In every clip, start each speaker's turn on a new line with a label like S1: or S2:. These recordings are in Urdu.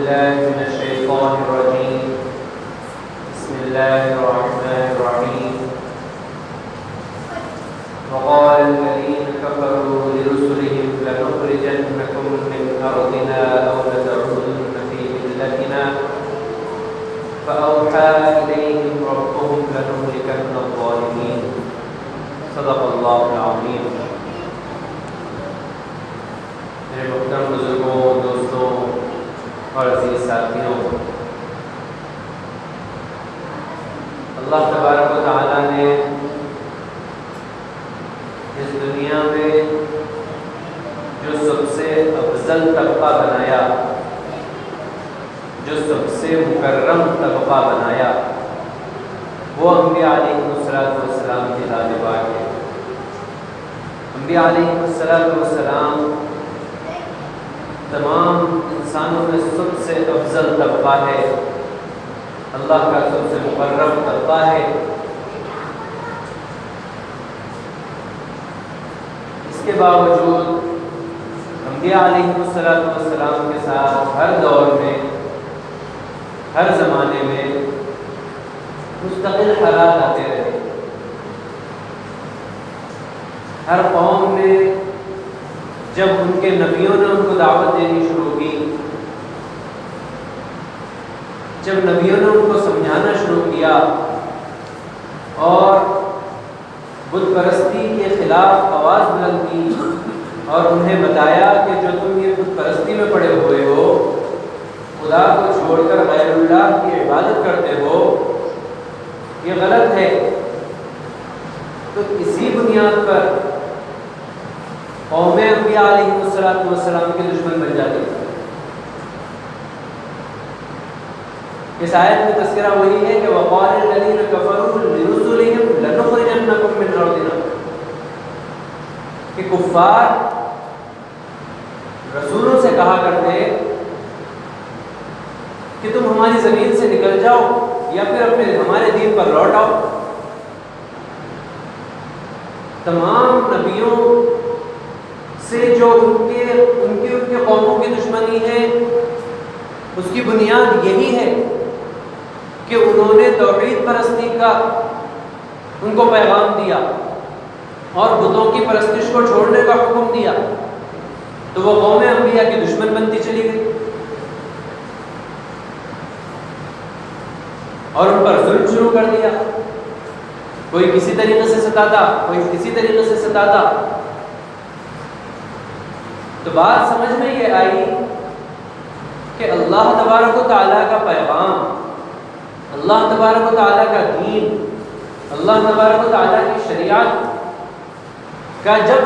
S1: بالله من الشيطان الرجيم. بسم الله الرحمن الرحيم. وقال الذين كفروا لرسلهم لنخرجنكم من أرضنا أو لتعودن في ملتنا فأوحى إليهم ربهم لنهلكن الظالمين. صدق الله العظيم. میرے محترم بزرگوں، دوستوں اور عزیز ساتھیوں، اللہ تبارک و تعالیٰ نے اس دنیا میں جو سب سے افضل طبقہ بنایا، جو سب سے مکرم طبقہ بنایا، وہ انبیاء علیہ السلام کی ذات پاک ہے۔ انبیاء علیہ السلام تمام انسانوں میں سب سے افضل طبقہ ہے، اللہ کا سب سے مکرم طبقہ ہے۔ اس کے باوجود انبیاء علیہ السلام کے ساتھ ہر دور میں، ہر زمانے میں مستقل حالات آتے رہے۔ ہر قوم میں جب ان کے نبیوں نے ان کو دعوت دینی شروع کی، جب نبیوں نے ان کو سمجھانا شروع کیا اور بت پرستی کے خلاف آواز بلند کی اور انہیں بتایا کہ جو تم یہ بت پرستی میں پڑے ہوئے ہو، خدا کو چھوڑ کر غیر اللہ کی عبادت کرتے ہو، یہ غلط ہے، تو اسی بنیاد پر قوم انبیاء علیہ السلام کے دشمن بن جاتے ہیں۔ اس آیت میں تذکرہ وہی ہے کہ وقال الذین کفروا لرسلہم لنخرجنکم من ارضنا، کہ کفار رسولوں سے کہا کرتے کہ تم ہماری زمین سے نکل جاؤ یا پھر ہمارے دین پر لوٹ آؤ۔ تمام نبیوں سے جو ان کے قوموں کی دشمنی ہے، اس کی بنیاد یہی ہے کہ انہوں نے توحید پرستی کا ان کو پیغام دیا اور بتوں کی پرستش کو چھوڑنے کا حکم دیا، تو وہ قوم انبیاء کی دشمن بنتی چلی گئی اور ان پر ظلم شروع کر دیا۔ کوئی کسی طریقے سے ستاتا، کوئی کسی طریقے سے ستاتا۔ تو بات سمجھ میں یہ آئی کہ اللہ تبارک و تعالیٰ کا پیغام، اللہ تبارک و تعالیٰ کا دین، اللہ تبارک و تعالیٰ کی شریعت کا جب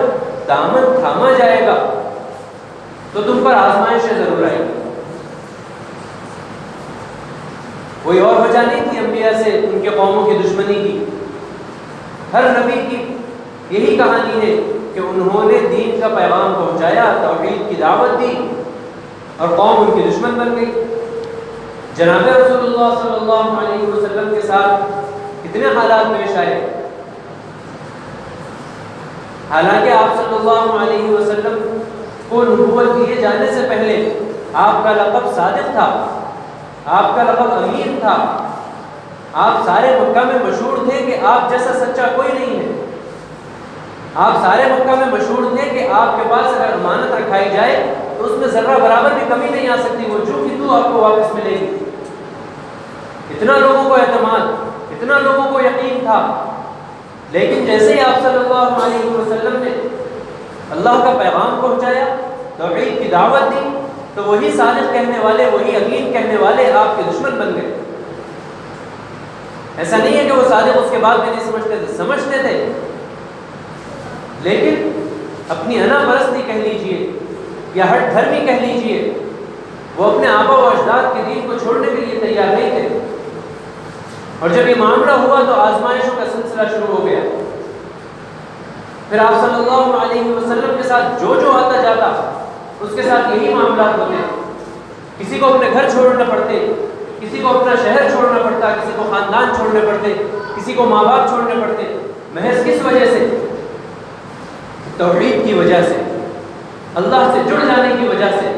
S1: دامن تھاما جائے گا تو تم پر آزمائشیں ضرور آئیں گی۔ کوئی اور وجہ نہیں تھی انبیاء سے ان کے قوموں کی دشمنی کی۔ ہر نبی کی یہی کہانی ہے کہ انہوں نے دین کا پیغام پہنچایا، توحید کی دعوت دی اور قوم ان کی دشمن بن گئی۔ جناب رسول اللہ صلی اللہ علیہ وسلم کے ساتھ کتنے حالات پیش آئے، حالانکہ آپ صلی اللہ علیہ وسلم کو نبوت دیے جانے سے پہلے آپ کا لقب صادق تھا، آپ کا لقب امین تھا، آپ سارے مکہ میں مشہور تھے کہ آپ جیسا سچا کوئی نہیں ہے۔ آپ سارے مکہ میں مشہور تھے کہ آپ کے پاس اگر امانت رکھائی جائے تو اس میں ذرہ برابر بھی کمی نہیں آ سکتی، وہ جو کہ تو آپ کو واپس ملے گی۔ اتنا لوگوں کو اعتماد، اتنا لوگوں کو یقین تھا، لیکن جیسے ہی آپ صلی اللہ علیہ وسلم نے اللہ کا پیغام پہنچایا، توحید کی دعوت دی، تو وہی صادق کہنے والے، وہی امین کہنے والے آپ کے دشمن بن گئے۔ ایسا نہیں ہے کہ وہ صادق اس کے بعد بھی نہیں سمجھتے تھے، لیکن اپنی انا پرستی کہہ لیجئے یا ہٹ دھرمی کہہ لیجئے، وہ اپنے آبا و اجداد کے دین کو چھوڑنے کے لیے تیار نہیں تھے۔ اور جب یہ معاملہ ہوا تو آزمائشوں کا سلسلہ شروع ہو گیا۔ پھر آپ صلی اللہ علیہ وسلم کے ساتھ جو آتا جاتا اس کے ساتھ یہی معاملات ہوتے، کسی کو اپنے گھر چھوڑنے پڑتے، کسی کو اپنا شہر چھوڑنا پڑتا، کسی کو خاندان چھوڑنے پڑتے، کسی کو ماں باپ چھوڑنے پڑتے، محض کس وجہ سے؟ توحید کی وجہ سے، اللہ سے جڑ جانے کی وجہ سے۔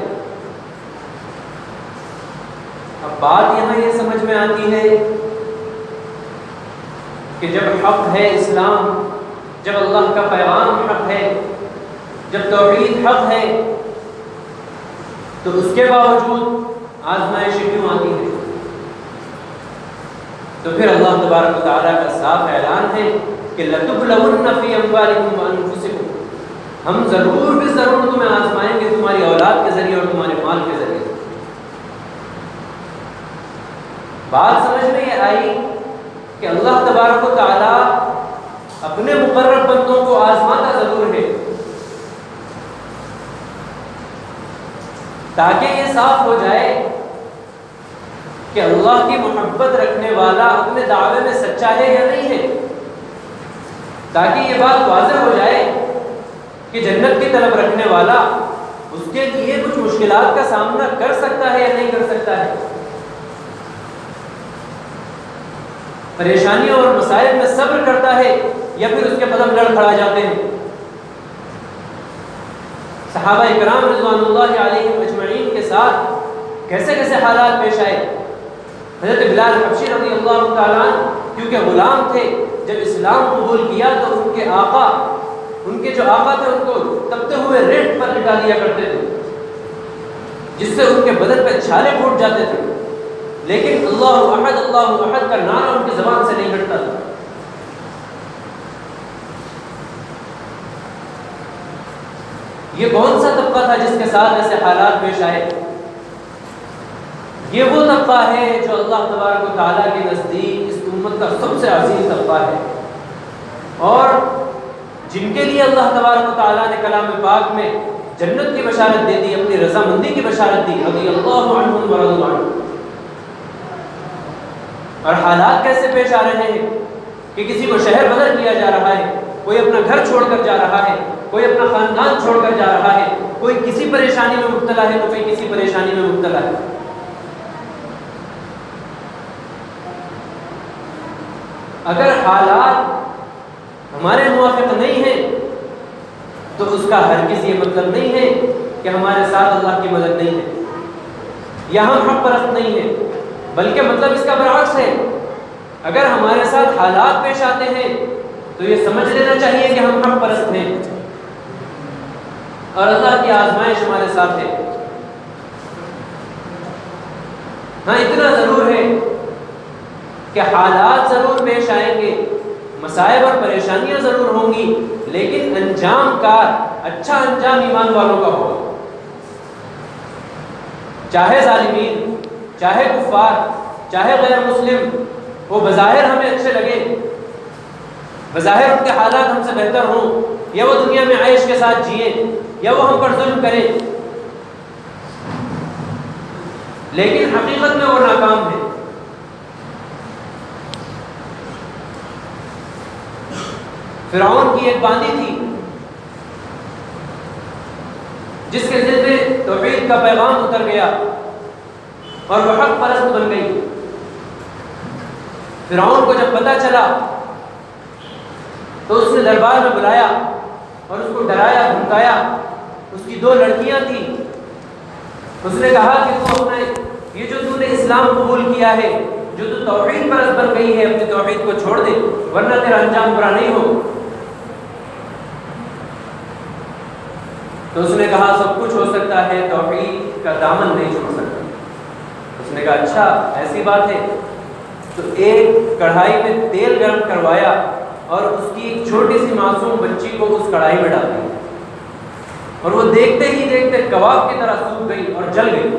S1: میں آتی ہے کہ جب حق ہے اسلام، جب اللہ کا پیغام حق ہے، جب توحید حق ہے، تو اس کے باوجود آزمائشیں کیوں آتی ہیں؟ تو پھر اللہ تبارک و تعالیٰ کا صاف اعلان ہے کہ لَتُبْلَوُنَّ فِي أَمْوَالِكُمْ وَأَنفُسِكُمْ، ہم ضرور بھی ضرور تمہیں آزمائیں گے تمہاری اولاد کے ذریعے اور تمہارے مال کے ذریعے۔ بات سمجھ میں یہ آئی کہ اللہ تبارک و تعالیٰ اپنے مقرب بندوں کو آزماتا ضرور ہے تاکہ یہ صاف ہو جائے کہ اللہ کی محبت رکھنے والا اپنے دعوے میں سچا ہے یا نہیں ہے، تاکہ یہ بات واضح ہو جائے کہ جنت کی طلب رکھنے والا اس کے لیے کچھ مشکلات کا سامنا کر سکتا ہے یا نہیں کر سکتا ہے، پریشانیوں اور مسائل میں صبر کرتا ہے یا پھر اس کے قدم لڑ کھڑا جاتے ہیں۔ صحابہ کرام رضوان اللہ علیہم اجمعین کے ساتھ کیسے کیسے حالات پیش آئے۔ حضرت بلال حبشی رضی اللہ تعالیٰ عنہ کیونکہ غلام تھے، جب اسلام قبول کیا تو ان کے آقا، ان کے جو آقا تھے ان کو تپتے ہوئے ریت پر لٹا دیا کرتے تھے جس سے ان کے بدن پہ چھالے پھوٹ جاتے تھے، لیکن اللہ احد کا نعرہ ان کی زبان سے نہیں ہٹتا تھا۔ یہ کون سا طبقہ تھا جس کے ساتھ ایسے حالات پیش آئے؟ یہ وہ طبقہ ہے جو اللہ تبارک و تعالیٰ کے نزدیک اس امت کا سب سے عظیم طبقہ ہے، اور جن کے لیے اللہ تبارک و تعالیٰ نے کلام پاک میں جنت کی بشارت دے دی، اپنی رضامندی کی بشارت دی، رضی اللہ عنہم ورضوا عنہ۔ اور حالات کیسے پیش آ رہے ہیں کہ کسی کو شہر بدل کیا جا رہا ہے، کوئی اپنا گھر چھوڑ کر جا رہا ہے، کوئی اپنا خاندان چھوڑ کر جا رہا ہے، کوئی کسی پریشانی میں مبتلا ہے تو کوئی کسی پریشانی میں مبتلا ہے۔ اگر حالات ہمارے موافق نہیں ہیں تو اس کا ہرگز یہ مطلب نہیں ہے کہ ہمارے ساتھ اللہ کی مدد نہیں ہے یا ہم حق پرست نہیں ہیں، بلکہ مطلب اس کا برعکس ہے۔ اگر ہمارے ساتھ حالات پیش آتے ہیں تو یہ سمجھ لینا چاہیے کہ ہم حق پرست ہیں اور اللہ کی آزمائش ہمارے ساتھ ہے۔ ہاں اتنا ضرور ہے کہ حالات ضرور پیش آئیں گے، مصائب اور پریشانیاں ضرور ہوں گی، لیکن انجام کار اچھا انجام ایمان والوں کا ہوگا۔ چاہے ظالمین، چاہے کفار، چاہے غیر مسلم، وہ بظاہر ہمیں اچھے لگے، بظاہر ان کے حالات ہم سے بہتر ہوں، یا وہ دنیا میں عیش کے ساتھ جیے، یا وہ ہم پر ظلم کریں، لیکن حقیقت میں وہ ناکام ہے۔ فرعون کی ایک باندی تھی جس کے دل میں توحید کا پیغام اتر گیا اور وہ حق پرست بن گئی۔ فرعون کو جب پتہ چلا تو اس نے دربار میں بلایا اور اس کو ڈرایا دھمکایا۔ اس کی 2 لڑکیاں تھیں، اس نے کہا کہ تو اپنے یہ جو تو نے اسلام قبول کیا ہے، جو تو توحید پرست بن گئی ہے، اپنی توحید کو چھوڑ دے ورنہ تیرا انجام برا نہیں ہو۔ تو اس نے کہا سب کچھ ہو سکتا ہے، توحید کا دامن نہیں چھوڑ سکتا۔ اس نے کہا اچھا ایسی بات ہے، تو ایک کڑھائی میں تیل گرم کروایا اور اس کی ایک چھوٹی سی معصوم بچی کو اس کڑھائی میں ڈال دیا، اور وہ دیکھتے ہی دیکھتے کباب کی طرح سوکھ گئی اور جل گئی۔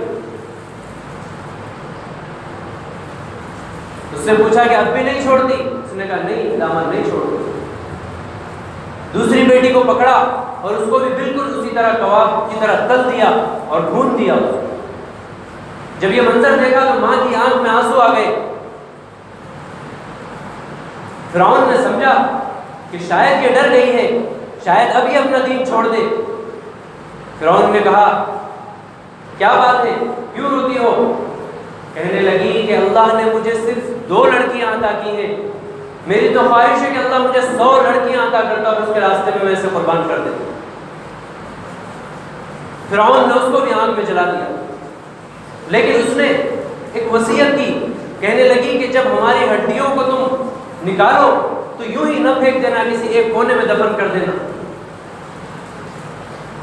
S1: اس سے پوچھا کہ اب بھی نہیں چھوڑتی؟ اس نے کہا نہیں، دامن نہیں چھوڑتی۔ دوسری بیٹی کو پکڑا اور اس کو بھی بالکل اسی طرح کباب کی طرح تل دیا اور بھون دیا۔ جب یہ منظر دیکھا تو ماں کی آنکھ میں آنسو آ گئے۔ فرعون نے سمجھا کہ شاید یہ ڈر گئی ہے، شاید اب یہ اپنا دین چھوڑ دے۔ فرعون نے کہا کیا بات ہے، کیوں روتی ہو؟ کہنے لگی کہ اللہ نے مجھے صرف 2 لڑکیاں عطا کی ہیں، میری تو خواہش ہے کہ اللہ مجھے 100 لڑکیاں عطا کرتا اور اس کے راستے میں اسے قربان کر دیتا۔ فرعون نے اس کو بھی آگ میں جلا دیا، لیکن اس نے ایک وصیت کی کہنے لگی کہ جب ہماری ہڈیوں کو تم نکالو تو یوں ہی نہ پھینک دینا، کسی ایک کونے میں دفن کر دینا۔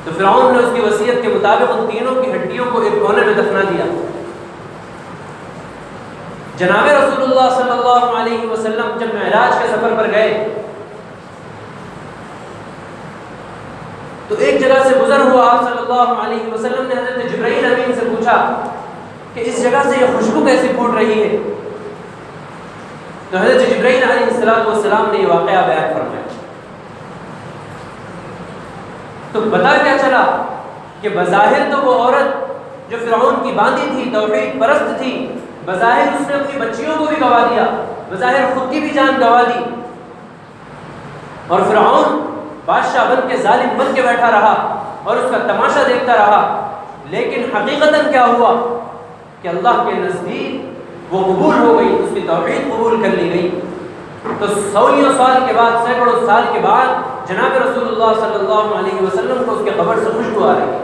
S1: تو فرعون نے اس کی وصیت کے مطابق ان تینوں کی ہڈیوں کو ایک کونے میں دفنا دیا۔ جناب رسول اللہ صلی اللہ علیہ وسلم جب معراج کے سفر پر گئے تو ایک جگہ سے گزر ہوا آپ صلی اللہ علیہ وسلم نے حضرت جبرائیل امین سے پوچھا کہ اس جگہ سے یہ خوشبو کیسی پھوٹ رہی ہے؟ تو حضرت جبرائیل علیہ السلام نے یہ واقعہ بیان فرمایا۔ تو پتہ کیا چلا کہ بظاہر تو وہ عورت جو فرعون کی باندھی تھی، توحید پرست تھی، بظاہر اس نے اپنی بچیوں کو بھی گوا دیا، بظاہر خود کی بھی جان گوا دی، اور فرعون بادشاہ بن کے ظالم بن کے بیٹھا رہا اور اس کا تماشا دیکھتا رہا۔ لیکن حقیقتاً کیا ہوا کہ اللہ کے نزدیک وہ قبول ہو گئی، اس کی توحید قبول کر لی گئی۔ تو سوئیوں سال کے بعد، سینکڑوں سال کے بعد جناب رسول اللہ صلی اللہ علیہ وسلم کو اس کے قبر سے خوشبو آ رہی ہے۔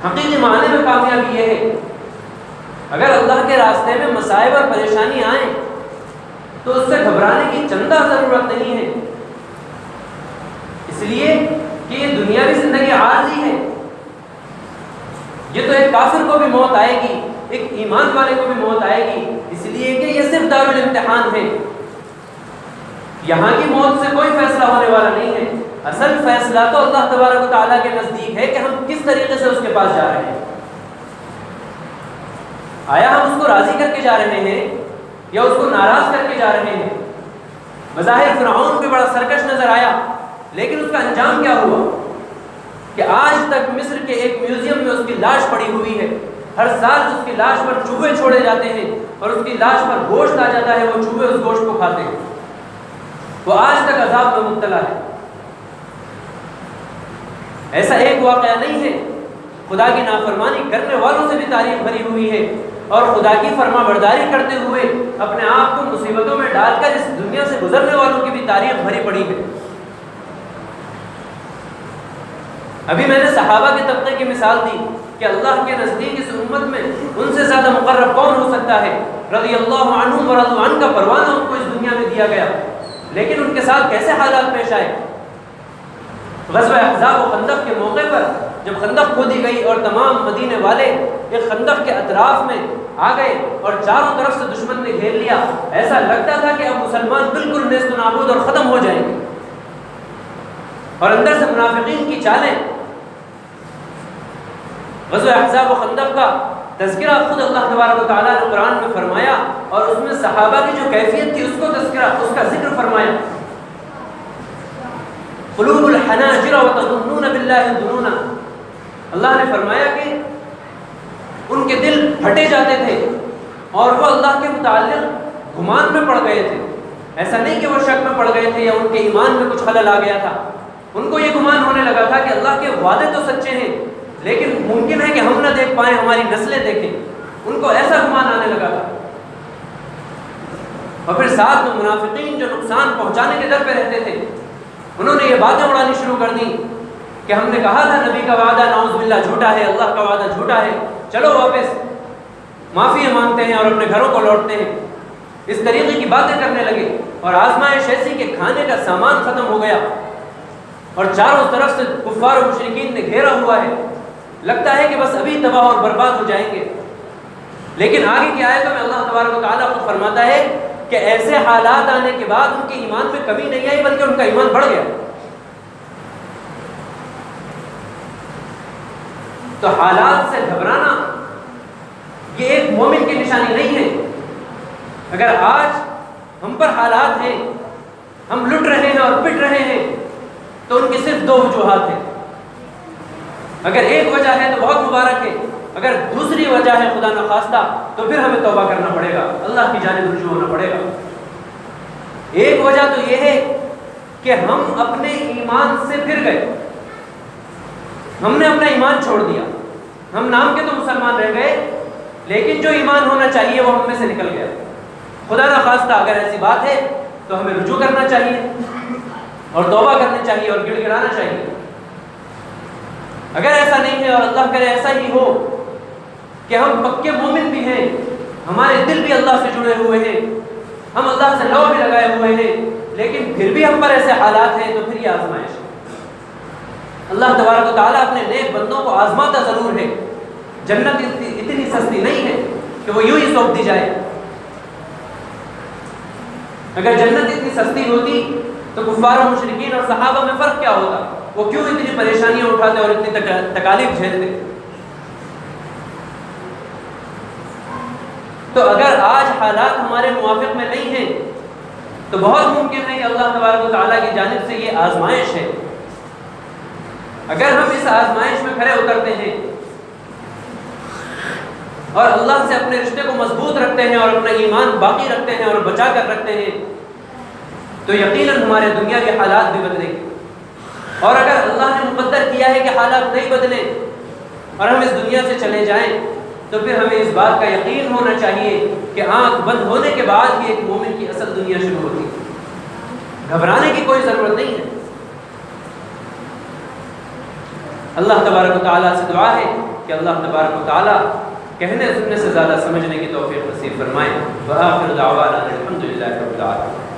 S1: حقیقی معنی میں کامیابی یہ ہے، اگر اللہ کے راستے میں مصائب اور پریشانی آئیں تو اس سے گھبرانے کی چندہ ضرورت نہیں ہے، اس لیے کہ یہ دنیاوی زندگی عارضی ہے۔ یہ تو ایک کافر کو بھی موت آئے گی، ایک ایمان والے کو بھی موت آئے گی، اس لیے کہ یہ صرف دارالامتحان ہے۔ یہاں کی موت سے کوئی فیصلہ ہونے والا نہیں ہے، اصل فیصلہ تو اللہ تبارک و تعالیٰ کے نزدیک ہے کہ ہم کس طریقے سے اس کے پاس جا رہے ہیں۔ آیا ہم اس کو راضی کر کے جا رہے ہیں یا اس کو ناراض کر کے جا رہے ہیں؟ بظاہر فرعون بھی بڑا سرکش نظر آیا، لیکن اس کا انجام کیا ہوا کہ آج تک مصر کے ایک میوزیم میں اس کی لاش پڑی ہوئی ہے۔ ہر سال اس کی لاش پر چوہے چھوڑے جاتے ہیں اور اس کی لاش پر گوشت آ جاتا ہے، وہ چوہے اس گوشت کو کھاتے ہیں، وہ آج تک عذاب میں مبتلا ہے۔ ایسا ایک واقعہ نہیں ہے، خدا کی نافرمانی کرنے والوں سے بھی تاریخ بھری ہوئی ہے، اور خدا کی فرما برداری کرتے ہوئے اپنے آپ کو مصیبتوں میں ڈال کر اس دنیا سے گزرنے والوں کی بھی تاریخ بھری پڑی ہے۔ ابھی میں نے صحابہ کے طبقے کی مثال دی کہ اللہ کے نزدیک اس امت میں ان سے زیادہ مقرب کون ہو سکتا ہے۔ رضی اللہ عنہم ورضوا عنہ کا پروانہ ان کو اس دنیا میں دیا گیا، لیکن ان کے ساتھ کیسے حالات پیش آئے۔ غزوہ احزاب و خندق کے موقع پر جب خندق کھودی گئی اور تمام مدینے والے ایک خندق کے اطراف میں آ گئے اور چاروں طرف سے دشمن نے گھیر لیا، ایسا لگتا تھا کہ اب مسلمان بالکل نیست و نابود اور ختم ہو جائیں گے، اور اندر سے منافقین کی چالیں۔ غزوہ احزاب و خندق کا تذکرہ خود اللہ تبارک و تعالیٰ نے قرآن میں فرمایا، اور اس میں صحابہ کی جو کیفیت تھی اس کو تذکرہ، اس کا ذکر فرمایا۔ قلوب الحناجر وتظنون باللہ الظنون، اللہ نے فرمایا کہ ان کے دل پھٹے جاتے تھے اور وہ اللہ کے متعلق گمان میں پڑ گئے تھے۔ ایسا نہیں کہ وہ شک میں پڑ گئے تھے یا ان کے ایمان میں کچھ خلل آ گیا تھا، ان کو یہ گمان ہونے لگا تھا کہ اللہ کے وعدے تو سچے ہیں لیکن ممکن ہے کہ ہم نہ دیکھ پائیں، ہماری نسلیں دیکھیں، ان کو ایسا گمان آنے لگا تھا۔ اور پھر ساتھ میں منافقین جو نقصان پہنچانے کے در پہ رہتے تھے، انہوں نے یہ باتیں اڑانی شروع کر دی کہ ہم نے کہا تھا نبی کا وعدہ نعوذ باللہ جھوٹا ہے، اللہ کا وعدہ جھوٹا ہے، چلو واپس معافی مانگتے ہیں اور اپنے گھروں کو لوٹتے ہیں۔ اس طریقے کی باتیں کرنے لگے، اور آزمائش ایسی کہ کھانے کا سامان ختم ہو گیا اور چاروں طرف سے کفار و مشرکین نے گھیرا ہوا ہے، لگتا ہے کہ بس ابھی تباہ اور برباد ہو جائیں گے۔ لیکن آگے کی آیتوں میں اللہ تبارک و تعالیٰ خود فرماتا ہے کہ ایسے حالات آنے کے بعد ان کے ایمان میں کمی نہیں آئی بلکہ ان کا ایمان بڑھ گیا۔ تو حالات سے گھبرانا یہ ایک مومن کی نشانی نہیں ہے۔ اگر آج ہم پر حالات ہیں، ہم لٹ رہے ہیں اور پٹ رہے ہیں، تو ان کی صرف دو وجوہات ہیں۔ اگر ایک وجہ ہے تو بہت مبارک ہے، اگر دوسری وجہ ہے خدا نخواستہ تو پھر ہمیں توبہ کرنا پڑے گا، اللہ کی جانب رجوع ہونا پڑے گا۔ ایک وجہ تو یہ ہے کہ ہم اپنے ایمان سے پھر گئے، ہم نے اپنا ایمان چھوڑ دیا، ہم نام کے تو مسلمان رہ گئے لیکن جو ایمان ہونا چاہیے وہ ہم میں سے نکل گیا۔ خدا نخواستہ اگر ایسی بات ہے تو ہمیں رجوع کرنا چاہیے اور توبہ کرنی چاہیے اور گڑ گڑانا چاہیے۔ اگر ایسا نہیں ہے اور اللہ کرے ایسا ہی ہو کہ ہم پکے مومن بھی ہیں ہمارے دل بھی اللہ سے جڑے ہوئے ہیں، ہم اللہ سے لو بھی لگائے ہوئے ہیں، لیکن پھر بھی ہم پر ایسے حالات ہیں، تو پھر یہ آزمائش ہے۔ اللہ تبارک و تعالیٰ اپنے نیک بندوں کو آزماتا ضرور ہے۔ جنت اتنی سستی نہیں ہے کہ وہ یوں ہی سونپ دی جائے۔ اگر جنت اتنی سستی ہوتی تو کفار و مشرکین اور صحابہ میں فرق کیا ہوتا؟ وہ کیوں اتنی پریشانیاں اٹھاتے اور اتنی تکالیف جھیلتے؟ تو اگر آج حالات ہمارے موافق میں نہیں ہیں تو بہت ممکن ہے کہ اللہ تبارک و تعالیٰ کی جانب سے یہ آزمائش ہے۔ اگر ہم اس آزمائش میں کھرے اترتے ہیں اور اللہ سے اپنے رشتے کو مضبوط رکھتے ہیں اور اپنا ایمان باقی رکھتے ہیں اور بچا کر رکھتے ہیں تو یقیناً ہمارے دنیا کے حالات بھی بدلیں گے۔ اور اگر اللہ نے مقدر کیا ہے کہ حالات نہیں بدلیں اور ہم اس دنیا سے چلے جائیں تو پھر ہمیں اس بات کا یقین ہونا چاہیے کہ آنکھ بند ہونے کے بعد ہی ایک مومن کی اصل دنیا شروع ہوتی ہے۔ گھبرانے کی کوئی ضرورت نہیں ہے۔ اللہ تبارک و تعالیٰ سے دعا ہے کہ اللہ تبارک و تعالیٰ کہنے سننے سے زیادہ سمجھنے کی توفیق نصیب فرمائے۔ وآخر دعوانا الحمدللہ رب العالمین۔